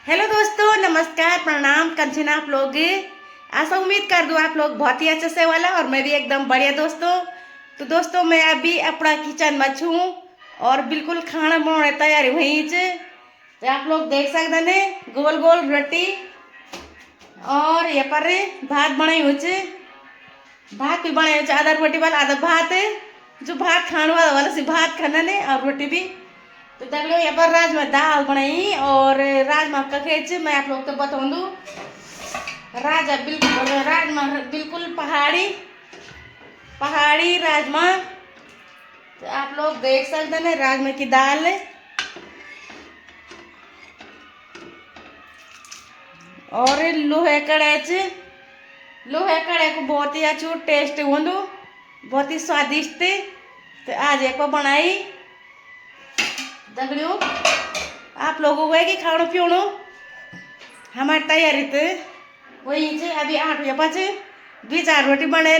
Hello दोस्तों, नमस्कार, प्रणाम। कंचन आप लोग ऐसा उम्मीद कर दूँ आप लोग बहुत ही अच्छे से वाला और मैं भी एकदम बढ़िया दोस्तों। तो दोस्तों मैं अभी अपना किचन में छूँ और बिल्कुल खाना बनाने तैयारी हुई तो आप लोग देख सकते हैं गोल गोल रोटी और ये पर भात बनाई हुई भात भी बनाई हुई आधा रोटी वाला आधा भात जो भात खाने वाला से भात खाना ने और रोटी भी। तो देख लो यहाँ पर राजमा दाल बनाई और राजमा का खेच मैं आप लोग को बताऊँ दूँ। राजमा बिल्कुल पहाड़ी पहाड़ी राजमा। तो आप लोग देख सकते हैं राजमा की दाल और लोहे कड़े को बहुत ही अच्छू टेस्ट हो बहुत ही स्वादिष्ट। तो आज एक बनाई दगड़ियों आप लोगों को कि खाणो पीणो हमारी तैयारी तो वही अभी 8 बजे 2-4 रोटी बने